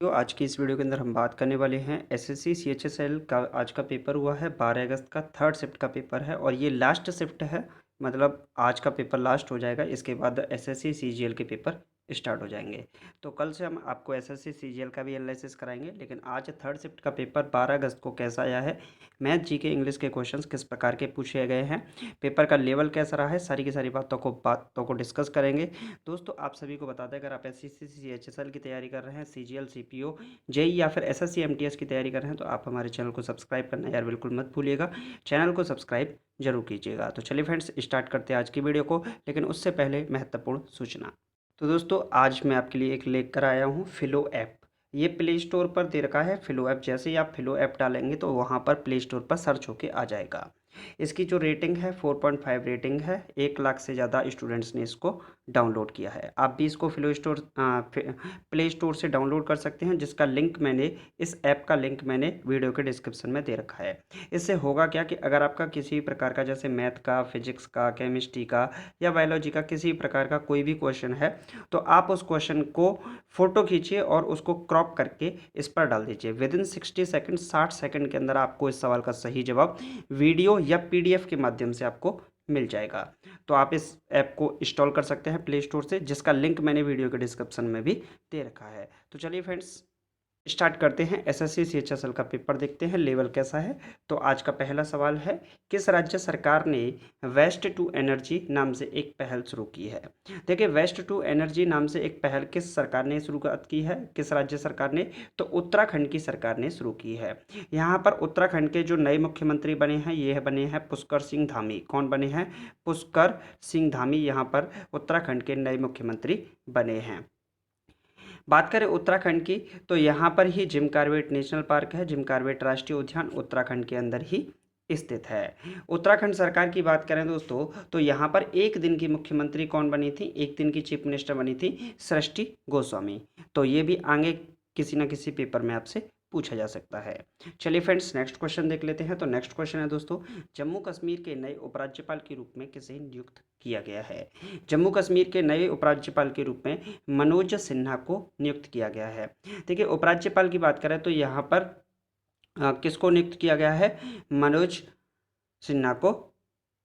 तो आज की इस वीडियो के अंदर हम बात करने वाले हैं एसएससी सीएचएसएल का। आज का पेपर हुआ है 12 अगस्त का, थर्ड शिफ्ट का पेपर है और ये लास्ट शिफ्ट है। मतलब आज का पेपर लास्ट हो जाएगा, इसके बाद एसएससी सीजीएल के पेपर स्टार्ट हो जाएंगे। तो कल से हम आपको एसएससी सीजीएल का भी एनालिसिस कराएंगे, लेकिन आज थर्ड शिफ्ट का पेपर 12 अगस्त को कैसा आया है, मैथ जीके इंग्लिश के क्वेश्चंस किस प्रकार के पूछे गए हैं, पेपर का लेवल कैसा रहा है, सारी की सारी बातों को डिस्कस करेंगे। दोस्तों आप सभी को बता दें, अगर आप एसएससी सीएचएसएल की तैयारी कर रहे हैं, सीजीएल सीपीओ जेई या फिर एसएससी एमटीएस की तैयारी कर रहे हैं, तो आप हमारे चैनल को सब्सक्राइब करना यार बिल्कुल मत भूलिएगा। चैनल को सब्सक्राइब जरूर कीजिएगा। तो चलिए फ्रेंड्स, स्टार्ट करते हैं आज की वीडियो को, लेकिन उससे पहले महत्वपूर्ण सूचना। तो दोस्तों आज मैं आपके लिए एक लेकर आया हूँ फिलो ऐप। ये प्ले स्टोर पर दे रखा है फिलो ऐप। जैसे ही आप फिलो ऐप डालेंगे तो वहाँ पर प्ले स्टोर पर सर्च होके आ जाएगा। इसकी जो रेटिंग है 4.5 रेटिंग है। 1 लाख से ज़्यादा स्टूडेंट्स ने इसको डाउनलोड किया है। आप भी इसको प्ले स्टोर से डाउनलोड कर सकते हैं, जिसका लिंक मैंने इस ऐप का लिंक मैंने वीडियो के डिस्क्रिप्शन में दे रखा है। इससे होगा क्या कि अगर आपका किसी प्रकार का, जैसे मैथ का, फिजिक्स का, केमिस्ट्री का या बायोलॉजी का किसी प्रकार का कोई भी क्वेश्चन है, तो आप उस क्वेश्चन को फ़ोटो खींचिए और उसको क्रॉप करके इस पर डाल दीजिए। विदिन 60 सेकंड, 60 सेकंड के अंदर आपको इस सवाल का सही जवाब वीडियो या पीडीएफ के माध्यम से आपको मिल जाएगा। तो आप इस ऐप को इंस्टॉल कर सकते हैं प्ले स्टोर से, जिसका लिंक मैंने वीडियो के डिस्क्रिप्शन में भी दे रखा है। तो चलिए फ्रेंड्स, स्टार्ट करते हैं। एसएससी सीएचएसएल का पेपर देखते हैं लेवल कैसा है। तो आज का पहला सवाल है, किस राज्य सरकार ने वेस्ट टू एनर्जी नाम से एक पहल शुरू की है। देखिए, वेस्ट टू एनर्जी नाम से एक पहल किस सरकार ने शुरुआत की है, किस राज्य सरकार ने, तो उत्तराखंड की सरकार ने शुरू की है। यहाँ पर उत्तराखंड के जो नए मुख्यमंत्री बने हैं, ये बने हैं पुष्कर सिंह धामी। कौन बने हैं? पुष्कर सिंह धामी यहाँ पर उत्तराखंड के नए मुख्यमंत्री बने हैं। बात करें उत्तराखंड की, तो यहाँ पर ही जिम कॉर्बेट नेशनल पार्क है। जिम कॉर्बेट राष्ट्रीय उद्यान उत्तराखंड के अंदर ही स्थित है। उत्तराखंड सरकार की बात करें दोस्तों, तो यहाँ पर एक दिन की मुख्यमंत्री कौन बनी थी, एक दिन की चीफ मिनिस्टर बनी थी सृष्टि गोस्वामी। तो ये भी आगे किसी न किसी पेपर में आपसे पूछा जा सकता है। चलिए फ्रेंड्स, नेक्स्ट क्वेश्चन देख लेते हैं। तो नेक्स्ट क्वेश्चन है दोस्तों, जम्मू कश्मीर के नए उपराज्यपाल के रूप में किसे नियुक्त किया गया है। जम्मू कश्मीर के नए उपराज्यपाल के रूप में मनोज सिन्हा को नियुक्त किया गया है। देखिए, उपराज्यपाल की बात करें तो यहाँ पर किसको नियुक्त किया गया है? मनोज सिन्हा को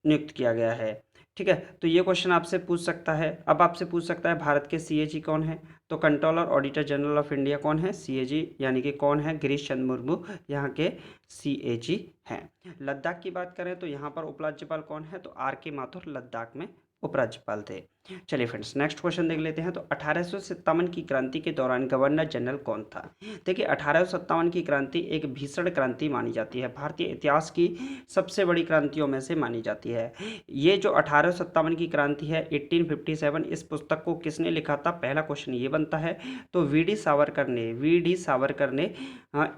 नियुक्त किया गया है। ठीक है, तो ये क्वेश्चन आपसे पूछ सकता है। अब आपसे पूछ सकता है भारत के सीएजी कौन है, तो controller auditor general of India कौन है? सीएजी यानी कि कौन है? गिरीश चंद्र मुर्मू यहाँ के सीएजी हैं। लद्दाख की बात करें तो यहाँ पर उपराज्यपाल कौन है, तो आर के माथुर लद्दाख में उपराज्यपाल थे। चलिए फ्रेंड्स, नेक्स्ट क्वेश्चन देख लेते हैं। तो 1857 की क्रांति के दौरान गवर्नर जनरल कौन था। देखिए, 1857 की क्रांति एक भीषण क्रांति मानी जाती है, भारतीय इतिहास की सबसे बड़ी क्रांतियों में से मानी जाती है। ये जो 1857 की क्रांति है 1857, इस पुस्तक को किसने लिखा था? पहला क्वेश्चन ये बनता है। तो वी डी सावरकर ने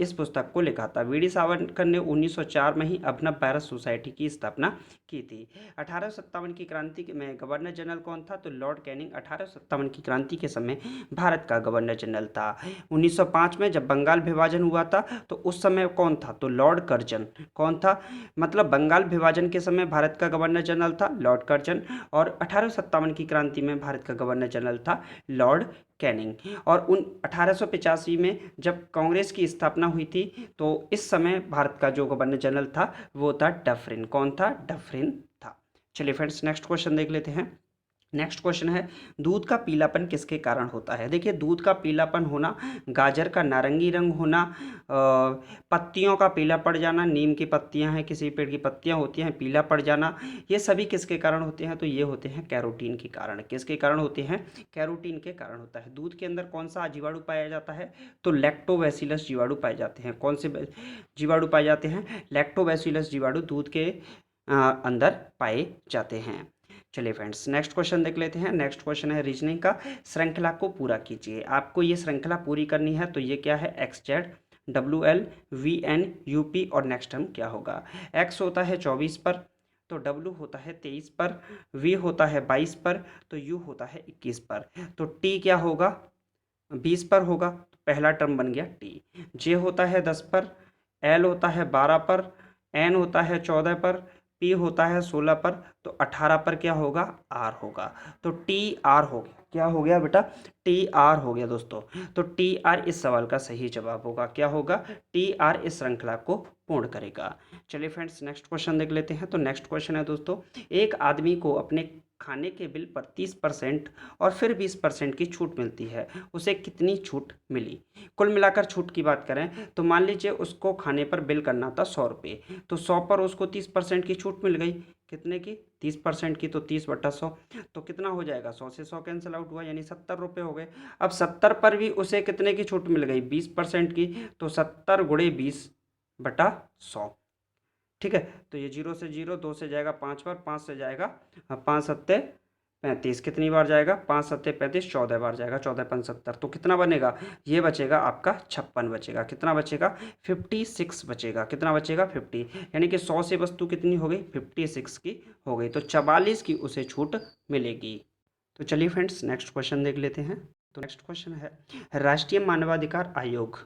इस पुस्तक को लिखा था। वी डी सावरकर ने 1904 में ही अभिनव भारत सोसाइटी की स्थापना की थी। 1857 की क्रांति में गवर्नर जनरल कौन था, तो लॉर्ड कैनिंग 1857 की क्रांति के समय भारत का गवर्नर जनरल था। 1905 में जब बंगाल विभाजन हुआ था तो उस समय कौन था, तो लॉर्ड कर्जन। कौन था? मतलब बंगाल विभाजन के समय भारत का गवर्नर जनरल था लॉर्ड कर्जन, और 1857 की क्रांति में भारत का गवर्नर जनरल था लॉर्ड कैनिंग। और 1885 में जब कांग्रेस की स्थापना हुई थी तो इस समय भारत का जो गवर्नर जनरल था वो था डफरिन। कौन था? डफरिन था। चलिए फ्रेंड्स, नेक्स्ट क्वेश्चन देख लेते हैं। नेक्स्ट क्वेश्चन है, दूध का पीलापन किसके कारण होता है। देखिए, दूध का पीलापन होना, गाजर का नारंगी रंग होना, पत्तियों का पीला पड़ जाना, नीम की पत्तियां हैं, किसी पेड़ की पत्तियां होती हैं पीला पड़ जाना, ये सभी किसके कारण होते हैं, तो ये होते हैं कैरोटीन के कारण। किसके कारण होते हैं? कैरोटीन के कारण होता है। दूध के अंदर कौन सा जीवाणु पाया जाता है, तो लैक्टोबैसिलस जीवाणु पाए जाते हैं। कौन से जीवाणु पाए जाते हैं? लैक्टोबैसिलस जीवाणु दूध के अंदर पाए जाते हैं। चलिए फ्रेंड्स, नेक्स्ट क्वेश्चन देख लेते हैं। नेक्स्ट क्वेश्चन है रीजनिंग का। श्रृंखला को पूरा कीजिए। आपको ये श्रृंखला पूरी करनी है, तो ये क्या है? X Z, W L, V N, U P और नेक्स्ट टर्म क्या होगा? एक्स होता है 24 पर, तो डब्ल्यू होता है 23 पर, वी होता है 22 पर, तो यू होता है 21 पर, तो टी क्या होगा? 20 पर होगा, तो पहला टर्म बन गया टी। जे होता है 10 पर, एल होता है 12 पर, एन होता है 14 पर, P होता है 16 पर, तो 18 पर क्या होगा, R होगा। तो TR हो गया, क्या हो गया बेटा, TR हो गया दोस्तों। तो TR इस सवाल का सही जवाब होगा, क्या होगा, TR इस श्रृंखला को पूर्ण करेगा। चलिए फ्रेंड्स नेक्स्ट क्वेश्चन देख लेते हैं। तो नेक्स्ट क्वेश्चन है दोस्तों, एक आदमी को अपने खाने के बिल पर 30% और फिर 20% की छूट मिलती है, उसे कितनी छूट मिली। कुल मिलाकर छूट की बात करें तो मान लीजिए उसको खाने पर बिल करना था 100 रुपये, तो 100 पर उसको 30% की छूट मिल गई। कितने की, 30% की, तो 30/100, तो कितना हो जाएगा, 100 से 100 कैंसिल आउट हुआ, यानी 70 रुपये हो गए। अब 70 पर भी उसे कितने की छूट मिल गई, 20% की, तो 70 गुणे 20/100। ठीक है, तो ये 0 से 0, 2 से जाएगा 5 बार, 5 से जाएगा 5 सत्ते 35, कितनी बार जाएगा, 5 सत्ते 35, 14 बार जाएगा, 14×5 = 70। तो कितना बनेगा, ये बचेगा आपका 56 बचेगा। कितना बचेगा, 56 बचेगा। कितना बचेगा, 50, यानी कि 100 से वस्तु कितनी हो गई, 56 की हो गई, तो 44 की उसे छूट मिलेगी। तो चलिए फ्रेंड्स नेक्स्ट क्वेश्चन देख लेते हैं। तो नेक्स्ट क्वेश्चन है, राष्ट्रीय मानवाधिकार आयोग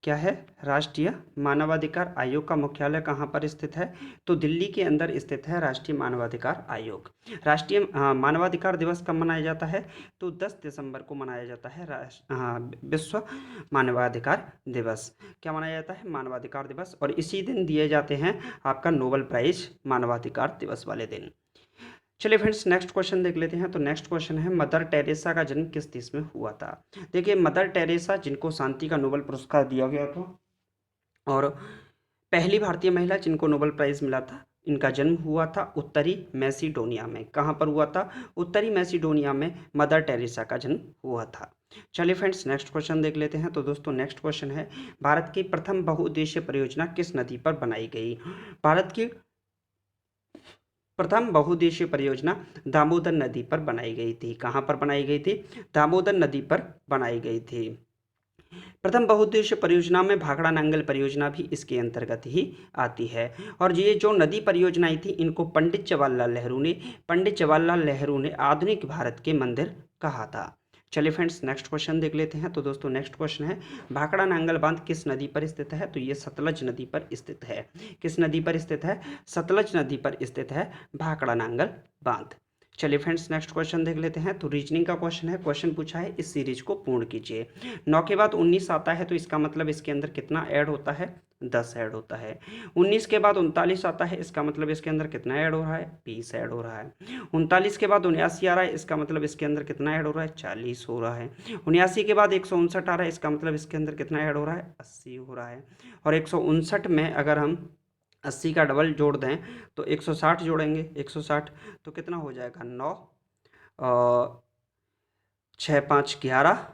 क्या है, राष्ट्रीय मानवाधिकार आयोग का मुख्यालय कहाँ पर स्थित है, तो दिल्ली के अंदर स्थित है राष्ट्रीय मानवाधिकार आयोग। राष्ट्रीय मानवाधिकार दिवस कब मनाया जाता है, तो 10 दिसंबर को मनाया जाता है विश्व मानवाधिकार दिवस। क्या मनाया जाता है, मानवाधिकार दिवस, और इसी दिन दिए जाते हैं आपका नोबेल प्राइज मानवाधिकार दिवस वाले दिन। चलिए फ्रेंड्स नेक्स्ट क्वेश्चन देख लेते हैं। तो नेक्स्ट क्वेश्चन है, मदर टेरेसा का जन्म किस देश में हुआ था। देखिए मदर टेरेसा जिनको शांति का नोबेल पुरस्कार दिया गया था और पहली भारतीय महिला जिनको नोबेल प्राइज मिला था, इनका जन्म हुआ था उत्तरी मैसिडोनिया में। कहाँ पर हुआ था, उत्तरी मैसिडोनिया में मदर टेरेसा का जन्म हुआ था। चलिए फ्रेंड्स नेक्स्ट क्वेश्चन देख लेते हैं। तो दोस्तों नेक्स्ट क्वेश्चन है, भारत की प्रथम बहुउद्देशीय परियोजना किस नदी पर बनाई गई। भारत की प्रथम बहुउद्देशीय परियोजना दामोदर नदी पर बनाई गई थी। कहाँ पर बनाई गई थी, दामोदर नदी पर बनाई गई थी। प्रथम बहुउद्देशीय परियोजना में भाखड़ा नांगल परियोजना भी इसके अंतर्गत ही आती है। और ये जो नदी परियोजनाएं थी, इनको पंडित जवाहरलाल नेहरू ने आधुनिक भारत के मंदिर कहा था। चलिए फ्रेंड्स नेक्स्ट क्वेश्चन देख लेते हैं। तो दोस्तों नेक्स्ट क्वेश्चन है, भाखड़ा नांगल बांध किस नदी पर स्थित है, तो ये सतलज नदी पर स्थित है। किस नदी पर स्थित है, सतलज नदी पर स्थित है भाखड़ा नांगल बांध। चलिए फ्रेंड्स नेक्स्ट क्वेश्चन देख लेते हैं। तो रीजनिंग का क्वेश्चन है, क्वेश्चन पूछा है इस सीरीज को पूर्ण कीजिए। 9 के बाद 19 आता है, तो इसका मतलब इसके अंदर कितना ऐड होता है, 10 ऐड होता है। 19 के बाद 39 आता है, इसका मतलब इसके अंदर कितना ऐड हो रहा है, 20 ऐड हो रहा है। 39 के बाद 79 आ रहा है, इसका मतलब इसके अंदर कितना ऐड हो रहा है, 40 हो रहा है। 79 के बाद 159 आ रहा है, इसका मतलब इसके अंदर कितना ऐड हो रहा है, 80 हो रहा है। और 159 में अगर हम 80 का डबल जोड़ दें तो 160 जोड़ेंगे, 160 तो कितना हो जाएगा, 9 6 5 11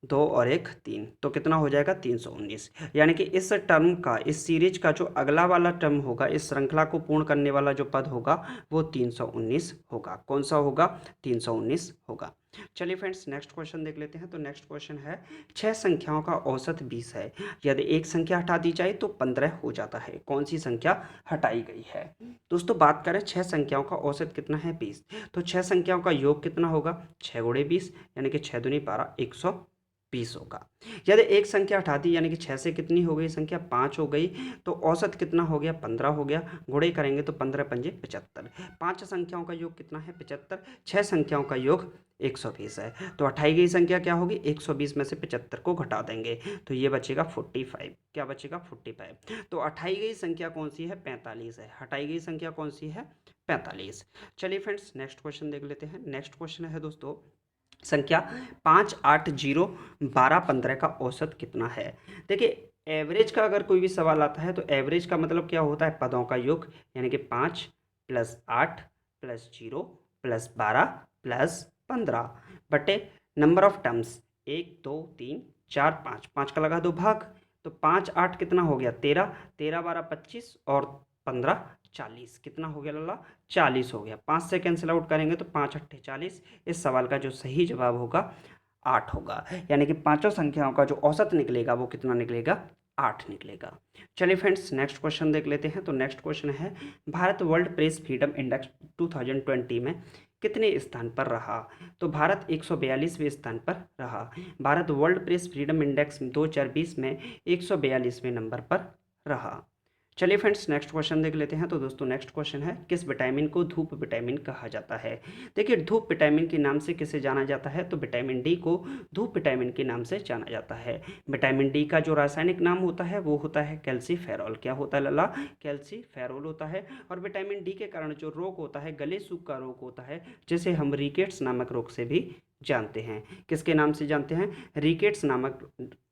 2 और 1 3, तो कितना हो जाएगा 319। यानी कि इस टर्म का, इस सीरीज का जो अगला वाला टर्म होगा, इस श्रृंखला को पूर्ण करने वाला जो पद होगा वो 319 होगा। कौन सा होगा, 319 होगा। चलिए फ्रेंड्स नेक्स्ट क्वेश्चन देख लेते हैं। तो नेक्स्ट क्वेश्चन है, 6 संख्याओं का औसत 20 है, यदि एक संख्या हटा दी जाए तो 15 हो जाता है, कौन सी संख्या हटाई गई है। दोस्तों बात करें 6 संख्याओं का औसत कितना है, 20, तो 6 संख्याओं का योग कितना होगा, 6 गुणे 20, यानी कि 6 दूनी 12, 120 होगा। यदि एक संख्या हटा दी, यानी कि 6 से कितनी हो गई संख्या, 5 हो गई, तो औसत कितना हो गया, 15 हो गया। गुणे करेंगे तो 15 पंजे 75। 5 संख्याओं का योग कितना है, 75। 6 संख्याओं का योग 120 है, तो हटाई गई संख्या क्या होगी, 120 में से 75 को घटा देंगे तो ये बचेगा 45। क्या बचेगा, 45। तो हटाई गई संख्या कौन सी है, 45 है। हटाई गई संख्या कौन सी है, 45। चलिए फ्रेंड्स नेक्स्ट क्वेश्चन देख लेते हैं। नेक्स्ट क्वेश्चन है दोस्तों, संख्या 5 8 0 12 15 का औसत कितना है। देखिए एवरेज का अगर कोई भी सवाल आता है तो एवरेज का मतलब क्या होता है, पदों का योग, यानी कि 5 + 8 + 0 + 12 + 15 बटे नंबर ऑफ टर्म्स 1 2 3 4 5, 5 का लगा दो भाग, तो 5 8 कितना हो गया, 13, 13 12 25 और 15 40, कितना हो गया लल्ला, 40 हो गया। 5 से कैंसिल आउट करेंगे तो 5 8 40। इस सवाल का जो सही जवाब होगा 8 होगा, यानी कि पांचों संख्याओं का जो औसत निकलेगा वो कितना निकलेगा, 8 निकलेगा। चलिए फ्रेंड्स नेक्स्ट क्वेश्चन देख लेते हैं। तो नेक्स्ट क्वेश्चन है, Bharat world press freedom index 2020 में कितने स्थान पर रहा, तो भारत 142वें स्थान पर रहा। Bharat world press freedom index 2020 में 142वें नंबर पर रहा। चलिए फ्रेंड्स नेक्स्ट क्वेश्चन देख लेते हैं। तो दोस्तों नेक्स्ट क्वेश्चन है, किस विटामिन को धूप विटामिन कहा जाता है। देखिए धूप विटामिन के नाम से किसे जाना जाता है, तो विटामिन डी को धूप विटामिन के नाम से जाना जाता है। विटामिन डी का जो रासायनिक नाम होता है वो होता है कैल्सीफेरॉल। क्या होता है लला, कैल्सीफेरॉल होता है। और विटामिन डी के कारण जो रोग होता है, गले सूख का रोग होता है, जिसे हम रिकेट्स नामक रोग से भी जानते हैं। किसके नाम से जानते हैं, रिकेट्स नामक,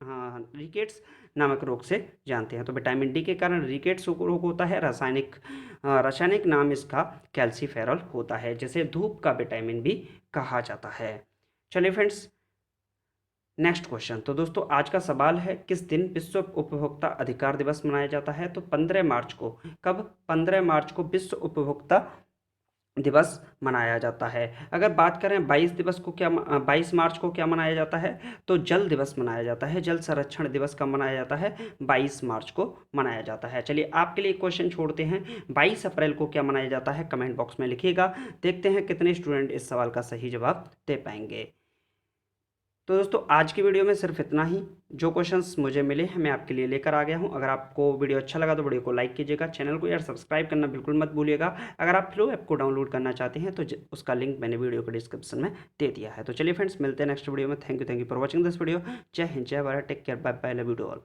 हाँ रिकेट्स नामक रोग से जानते हैं। तो विटामिन डी के कारण रिकेट्स रोग होता है। रासायनिक नाम इसका कैल्सीफेरॉल होता है, जिसे धूप का विटामिन भी कहा जाता है। चलिए फ्रेंड्स नेक्स्ट क्वेश्चन। तो दोस्तों आज का सवाल है, किस दिन विश्व उपभोक्ता अधिकार दिवस मनाया जाता है। तो 15 मार्च को, कब, 15 मार्च को विश्व उपभोक्ता दिवस मनाया जाता है। अगर बात करें 22 मार्च को क्या मनाया जाता है, तो जल दिवस मनाया जाता है। जल संरक्षण दिवस कब मनाया जाता है, 22 मार्च को मनाया जाता है। चलिए आपके लिए क्वेश्चन छोड़ते हैं, 22 अप्रैल को क्या मनाया जाता है, कमेंट बॉक्स में लिखिएगा। देखते हैं कितने स्टूडेंट इस सवाल का सही जवाब दे पाएंगे। तो दोस्तों आज की वीडियो में सिर्फ इतना ही। जो क्वेश्चंस मुझे मिले हैं मैं आपके लिए लेकर आ गया हूं। अगर आपको वीडियो अच्छा लगा तो वीडियो को लाइक कीजिएगा, चैनल को यार सब्सक्राइब करना बिल्कुल मत भूलिएगा। अगर आप फ्लो ऐप को डाउनलोड करना चाहते हैं तो उसका लिंक मैंने वीडियो के डिस्क्रिप्शन में दे दिया है। तो चलिए फ्रेंड्स मिलते हैं नेक्स्ट वीडियो में। Thank you for watching this video. जय हिंद, जय Bharat, take care, bye bye, love you all.